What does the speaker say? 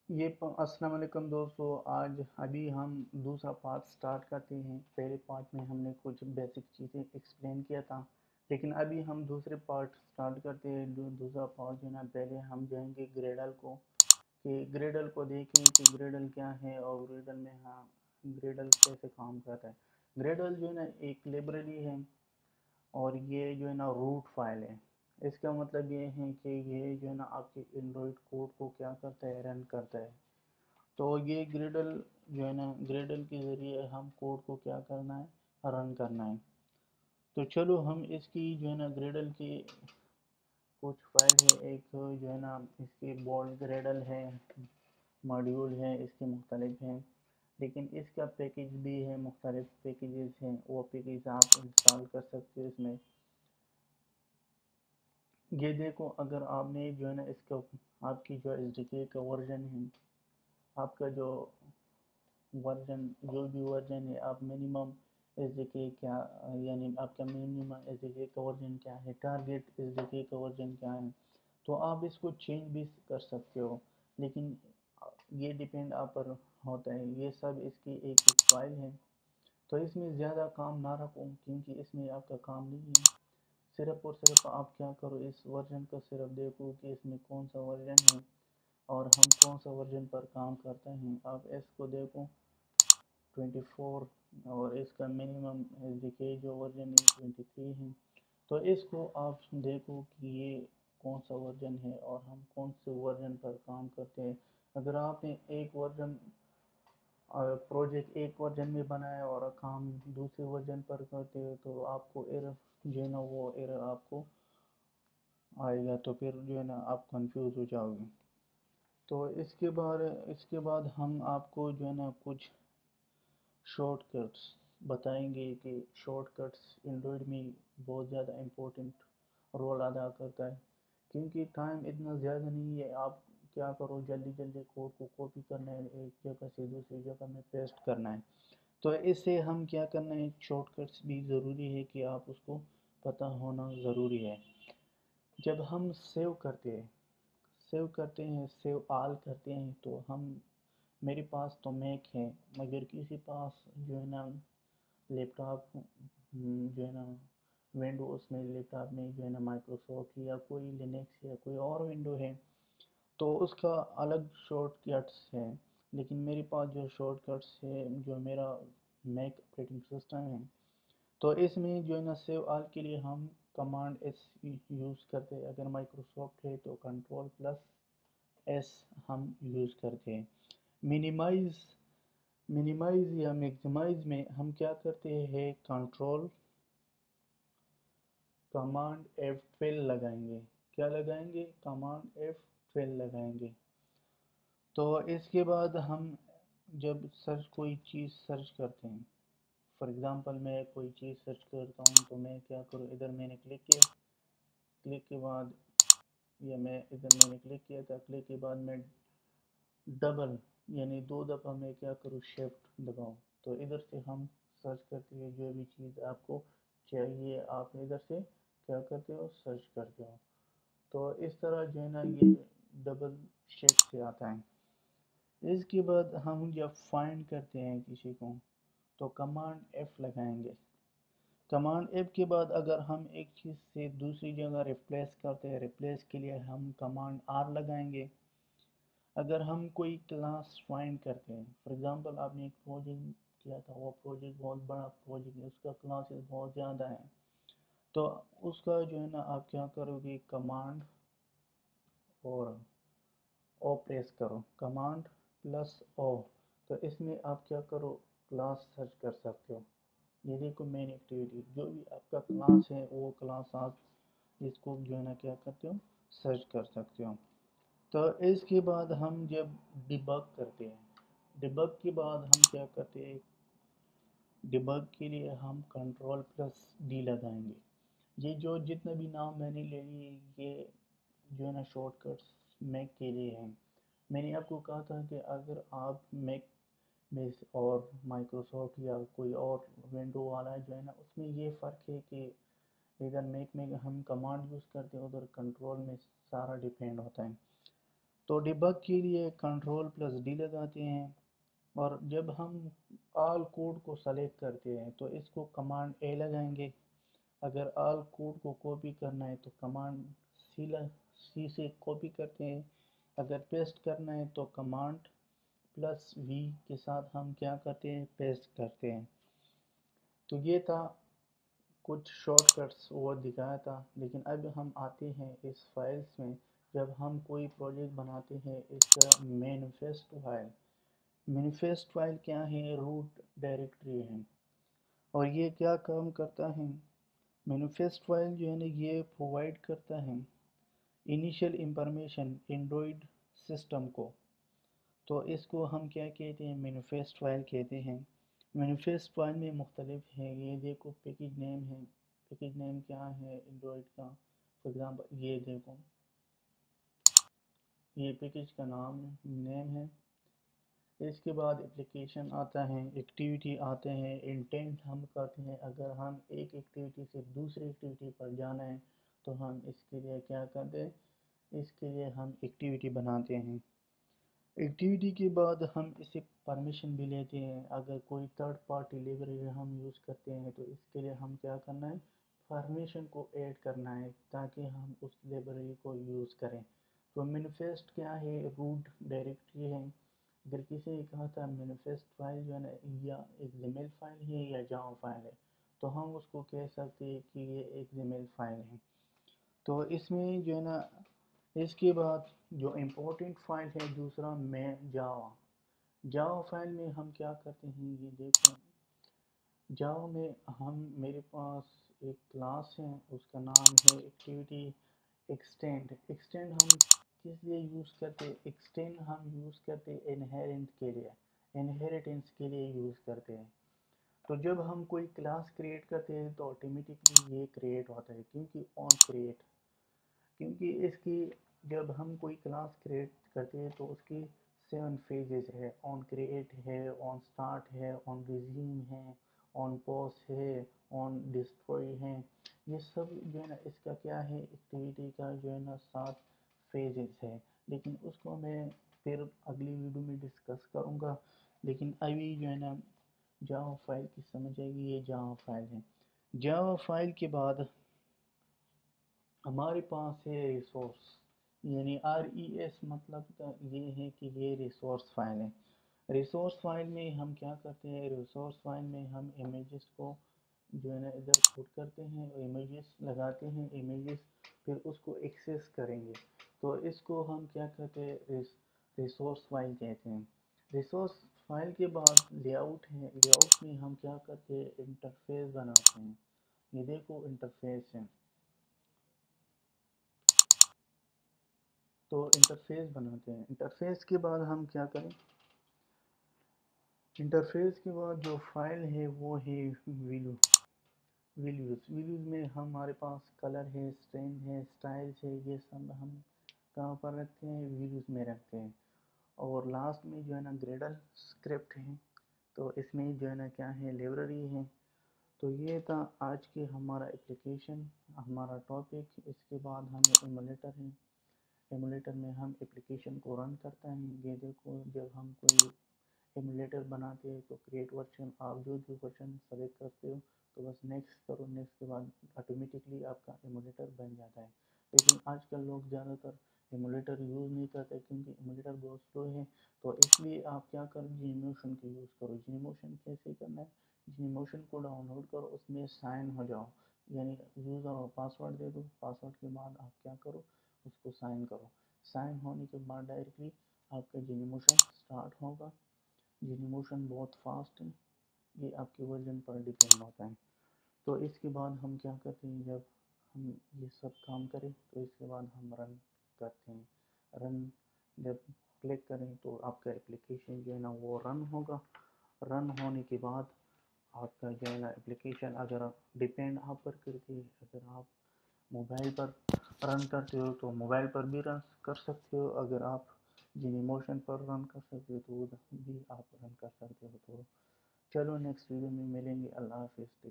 السلام علیکم دوستو، آج ابھی ہم دوسرا پارٹ سٹارٹ کرتے ہیں۔ پہلے پارٹ میں ہم نے کچھ بیسک چیزیں ایکسپلین کیا تھا، لیکن ابھی ہم دوسرے پارٹ سٹارٹ کرتے ہیں۔ دوسرا پارٹ جو ہے نا، پہلے ہم جائیں گے گریڈل کو، کہ گریڈل کو دیکھیں کہ گریڈل کیا ہے اور گریڈل میں گریڈل کیسے کام کرتا ہے۔ گریڈل جو ہے نا ایک لائبریری ہے، اور یہ جو ہے نا روٹ فائل ہے۔ اس کا مطلب یہ ہے کہ یہ جو ہے نا آپ کے اینڈرائڈ کوڈ کو کیا کرتا ہے، رن کرتا ہے۔ تو یہ گریڈل جو ہے نا، گریڈل کے ذریعے ہم کوڈ کو کیا کرنا ہے، رن کرنا ہے۔ تو چلو ہم اس کی جو ہے نا گریڈل کی کچھ فائل ہے۔ ایک جو ہے نا اس کی بولڈ گریڈل ہے، ماڈیول ہے، اس کے مختلف ہیں، لیکن اس کا پیکیج بھی ہے، مختلف پیکیجز ہیں، وہ پیکیج آپ انسٹال کر سکتے ہو اس میں۔ یہ دیکھو، اگر آپ نے جو ہے نا اس کا آپ کی جو ایس ڈی کے کا ورژن ہے، آپ کا جو ورژن جو بھی ورژن ہے، آپ منیمم ایس ڈی کے کیا، یعنی آپ کا منیمم ایس ڈی کے کا ورژن کیا ہے، ٹارگیٹ ایس ڈی کے کا ورژن کیا ہے، تو آپ اس کو چینج بھی کر سکتے ہو، لیکن یہ ڈیپینڈ آپ پر ہوتا ہے۔ یہ سب اس کی ایک ایک فائل ہے، تو اس میں زیادہ کام نہ رکھو، کیونکہ اس میں آپ کا کام نہیں ہے۔ صرف اور صرف آپ کیا کرو، اس ورژن کا صرف دیکھو کہ اس میں کون سا ورژن ہے اور ہم کون سا ورژن پر کام کرتے ہیں۔ آپ اس کو دیکھو 24، اور اس کا منیمم ایس ڈی کے جو ورژن ہے 23 ہے۔ تو اس کو آپ دیکھو کہ یہ کون سا ورژن ہے اور ہم کون سے ورژن پر کام کرتے ہیں۔ اگر آپ نے ایک ورژن پروجیکٹ ایک ورژن میں بنایا اور کام دوسرے ورژن پر کرتے ہو، تو آپ کو ایرر جو ہے نا، وہ ایرر آپ کو آئے گا، تو پھر جو ہے نا آپ کنفیوز ہو جاؤ گے۔ تو اس کے بعد ہم آپ کو جو ہے نا کچھ شارٹ کٹس بتائیں گے، کہ شارٹ کٹس اینڈرائڈ میں بہت زیادہ امپورٹنٹ رول ادا کرتا ہے، کیونکہ ٹائم اتنا زیادہ نہیں ہے۔ آپ کیا کرو، جلدی جلدی کوڈ کو کاپی کرنا ہے، ایک جگہ سے دوسری جگہ میں پیسٹ کرنا ہے۔ تو اس سے ہم کیا کرنا ہے، شارٹ کٹس بھی ضروری ہے کہ آپ اس کو پتہ ہونا ضروری ہے۔ جب ہم سیو آل کرتے ہیں، تو میرے پاس تو میک ہے، مگر کسی پاس جو ہے نا لیپ ٹاپ جو ہے نا ونڈوز میں، لیپ ٹاپ میں جو ہے نا مائکروسافٹ یا کوئی لینکس یا کوئی اور ونڈو ہے، تو اس کا الگ شارٹ کٹس ہے۔ لیکن میرے پاس جو شارٹ کٹس ہے، جو میرا میک آپریٹنگ سسٹم ہے، تو اس میں جو ہے نا سیو آل کے لیے ہم کمانڈ ایس یوز کرتے ہیں۔ اگر مائکروسافٹ ہے تو کنٹرول پلس ایس ہم یوز کرتے ہیں۔ منیمائز یا میگزیمائز میں ہم کیا کرتے ہیں، کنٹرول کمانڈ F12 لگائیں گے۔ کیا لگائیں گے، کمانڈ F12 لگائیں گے۔ تو اس کے بعد ہم جب کوئی چیز سرچ کرتے ہیں، فار ایگزامپل میں کوئی چیز سرچ کرتا ہوں، تو میں کیا کروں، ادھر میں نے کلک کیا، کلک کے بعد میں نے کلک کیا تھا، کلک کے بعد میں ڈبل یعنی 2 دفعہ میں کیا کروں، شفٹ دباؤں، تو ادھر سے ہم سرچ کرتے ہیں جو بھی چیز آپ کو چاہیے، آپ ادھر سے کیا کرتے ہو، سرچ کرتے ہو۔ تو اس طرح جو ہے نا یہ ڈبل شفٹ سے آتا ہے۔ اس کے بعد ہم جب فائنڈ کرتے ہیں کسی کو، تو کمانڈ F لگائیں گے۔ کمانڈ F کے بعد اگر ہم ایک چیز سے دوسری جگہ ریپلیس کرتے ہیں، ریپلیس کے لیے ہم کمانڈ R لگائیں گے۔ اگر ہم کوئی کلاس فائنڈ کرتے ہیں، فار ایگزامپل آپ نے ایک پروجیکٹ کیا تھا، وہ پروجیکٹ بہت بڑا پروجیکٹ ہے، اس کا کلاسز بہت زیادہ ہیں، تو اس کا جو ہے نا آپ کیا کرو گے، کمانڈ اور او پریس کرو، کمانڈ پلس او، تو اس میں آپ کیا کرو، کلاس سرچ کر سکتے ہو۔ یہ دیکھو مین ایکٹیویٹی، جو بھی آپ کا کلاس ہے، وہ کلاس آپ اس کو جو ہے نا کیا کرتے ہو، سرچ کر سکتے ہو۔ تو اس کے بعد ہم جب ڈیبگ کرتے ہیں، ڈیبگ کے بعد ہم کیا کرتے ہیں، ڈیبگ کے لیے ہم کنٹرول پلس ڈی لگائیں گے۔ یہ جو جتنا بھی نام میں نے لے لیے، یہ جو ہے نا شارٹ کٹس میک کے لیے ہیں۔ میں نے آپ کو کہا تھا کہ اگر آپ میک میں اور مائکروسافٹ یا کوئی اور ونڈو والا جو ہے نا، اس میں یہ فرق ہے کہ ادھر میک میں ہم کمانڈ یوز کرتے ہیں، ادھر کنٹرول میں سارا ڈیپینڈ ہوتا ہے۔ تو ڈیبگ کے لیے Ctrl+D لگاتے ہیں، اور جب ہم آل کوڈ کو سلیکٹ کرتے ہیں تو اس کو کمانڈ اے لگائیں گے۔ اگر آل کوڈ کو کاپی کرنا ہے تو کمانڈ سی سے کاپی کرتے ہیں۔ اگر پیسٹ کرنا ہے تو کمانڈ+V کے ساتھ ہم کیا کرتے ہیں، پیسٹ کرتے ہیں۔ تو یہ تھا کچھ شارٹ کٹس وہ دکھایا تھا، لیکن اب ہم آتے ہیں اس فائلز میں۔ جب ہم کوئی پروجیکٹ بناتے ہیں، اس کا مینیفیسٹ فائل کیا ہے، روٹ ڈائریکٹری ہے، اور یہ کیا کام کرتا ہے۔ مینیفیسٹ فائل جو ہے نا، یہ پرووائڈ کرتا ہے انیشیل انفارمیشن اینڈرائڈ سسٹم کو۔ تو اس کو ہم کیا کہتے ہیں، مینیفیسٹ فائل کہتے ہیں۔ مینیفیسٹ فائل میں مختلف ہے، یہ دیکھو پیکج نیم ہے، پیکج نیم کیا ہے اینڈرائڈ کا، فار ایگزامپل یہ دیکھو، یہ پیکج کا نیم ہے۔ اس کے بعد اپلیکیشن آتا ہے، ایکٹیویٹی آتے ہیں، انٹینٹ ہم کرتے ہیں۔ اگر ہم ایک ایکٹیویٹی سے دوسری ایکٹیویٹی پر جانا ہے تو ہم اس کے لیے کیا کرتے ہیں، اس کے لیے ہم ایکٹیویٹی بناتے ہیں۔ ایکٹیویٹی کے بعد ہم اسے پرمیشن بھی لیتے ہیں۔ اگر کوئی تھرڈ پارٹی لائبریری ہم یوز کرتے ہیں تو اس کے لیے ہم کیا کرنا ہے، پرمیشن کو ایڈ کرنا ہے تاکہ ہم اس لائبریری کو یوز کریں۔ تو مینیفیسٹ کیا ہے، روٹ ڈائریکٹری ہے۔ اگر کسی نے کہا تھا مینیفیسٹ فائل جو ہے نا، یا ایک زمیل فائل ہے یا جاوا فائل ہے، تو ہم اس کو کہہ سکتے ہیں کہ یہ ایک زمیل فائل ہے۔ تو اس میں جو ہے نا، اس کے بعد جو امپورٹنٹ فائل ہے دوسرا میں جاوا فائل میں ہم کیا کرتے ہیں، یہ دیکھیں جاوا میں میرے پاس ایک کلاس ہے، اس کا نام ہے ایکٹیویٹی ایکسٹینڈ۔ ایکسٹینڈ ہم کس لیے یوز کرتے، ایکسٹینڈ ہم یوز کرتے انہیریٹنس کے لیے یوز کرتے ہیں۔ تو جب ہم کوئی کلاس کریٹ کرتے ہیں تو آٹومیٹکلی یہ کریٹ ہوتا ہے، کیونکہ اس کی جب ہم کوئی کلاس کریٹ کرتے ہیں تو اس کی 7 فیزز ہے، آن کریٹ ہے، آن سٹارٹ ہے، آن ریزیوم ہے، آن پوسٹ ہے، آن ڈسٹروئی ہے۔ یہ سب جو ہے نا، اس کا کیا ہے، ایکٹیویٹی کا جو ہے نا 7 فیزز ہے، لیکن اس کو میں پھر اگلی ویڈیو میں ڈسکس کروں گا۔ لیکن ابھی جو ہے نا، جاوا فائل کی سمجھ آئے گی، یہ جاوا فائل ہے۔ جاوا فائل کے بعد ہمارے پاس ہے ریسورس، یعنی RES مطلب کا یہ ہے کہ یہ ریسورس فائل ہے۔ ریسورس فائل میں ہم کیا کرتے ہیں، ریسورس فائل میں ہم امیجز کو جو ہے نا ادھر پٹ کرتے ہیں، امیجز لگاتے ہیں، امیجز پھر اس کو ایکسیس کریں گے تو اس کو ہم کیا کہتے ہیں، ریسورس فائل کہتے ہیں۔ ریسورس فائل کے بعد لے آؤٹ ہے، لے آؤٹ میں ہم کیا کرتے ہیں، انٹرفیس بناتے ہیں۔ یہ دیکھو انٹرفیس ہے، تو انٹرفیس بناتے ہیں۔ انٹرفیس کے بعد ہم کیا کریں، انٹرفیس کے بعد جو فائل ہے وہ ہے ویلیوز میں ہمارے پاس کلر ہے، اسٹرنگ ہے، اسٹائلز ہے، یہ سب ہم کہاں پر رکھتے ہیں، ویلیوز میں رکھتے ہیں۔ اور لاسٹ میں جو ہے نا گریڈل اسکرپٹ ہے، تو اس میں جو ہے نا کیا ہے، لائبریری ہے۔ تو یہ تھا آج کے ہمارا اپلیکیشن، ہمارا ٹاپک۔ اس کے بعد ہمیں ایمولیٹر ہے، ایمولیٹر میں ہم اپلیکیشن کو رن کرتا ہے۔ یہ دیکھو جب ہم کوئی ایمولیٹر بناتے ہیں تو کریٹ ورژن، آپ جو ورژن سلیکٹ کرتے ہو تو بس نیکسٹ کرو، نیکسٹ کے بعد آٹومیٹکلی آپ کا ایمولیٹر بن جاتا ہے۔ لیکن آج کل لوگ زیادہ تر ایمولیٹر یوز نہیں کرتے کیونکہ ایمولیٹر بہت سلو ہے، تو اس لیے آپ کیا کرو، جینیموشن کا یوز کرو۔ جینیموشن کیسے کرنا ہے، جینیموشن کو ڈاؤن لوڈ کرو، اس میں سائن ہو جاؤ، یعنی یوزر اور پاسورڈ دے دو، پاسورڈ کے بعد آپ کیا کرو، اس کو سائن کرو۔ سائن ہونے کے بعد ڈائریکٹلی آپ کا جینیموشن سٹارٹ ہوگا۔ جینیموشن بہت فاسٹ ہے، یہ آپ کے ورژن پر ڈیپینڈ ہوتا ہے۔ تو اس کے بعد ہم کیا کرتے ہیں، جب ہم یہ سب کام کریں تو اس کے بعد ہم رن کرتے ہیں۔ رن جب کلک کریں تو آپ کا اپلیکیشن جو ہے نا وہ رن ہوگا۔ رن ہونے کے بعد آپ کا جو ہے نا اپلیکیشن، اگر ڈیپینڈ آپ پر کرتی ہے، اگر آپ موبائل پر رن کرتے ہو تو موبائل پر بھی رن کر سکتے ہو، اگر آپ جینیموشن پر رن کر سکتے ہو تو ادھر بھی آپ رن کر سکتے ہو۔ تو چلو نیکسٹ ویڈیو میں ملیں گے، اللہ حافظ۔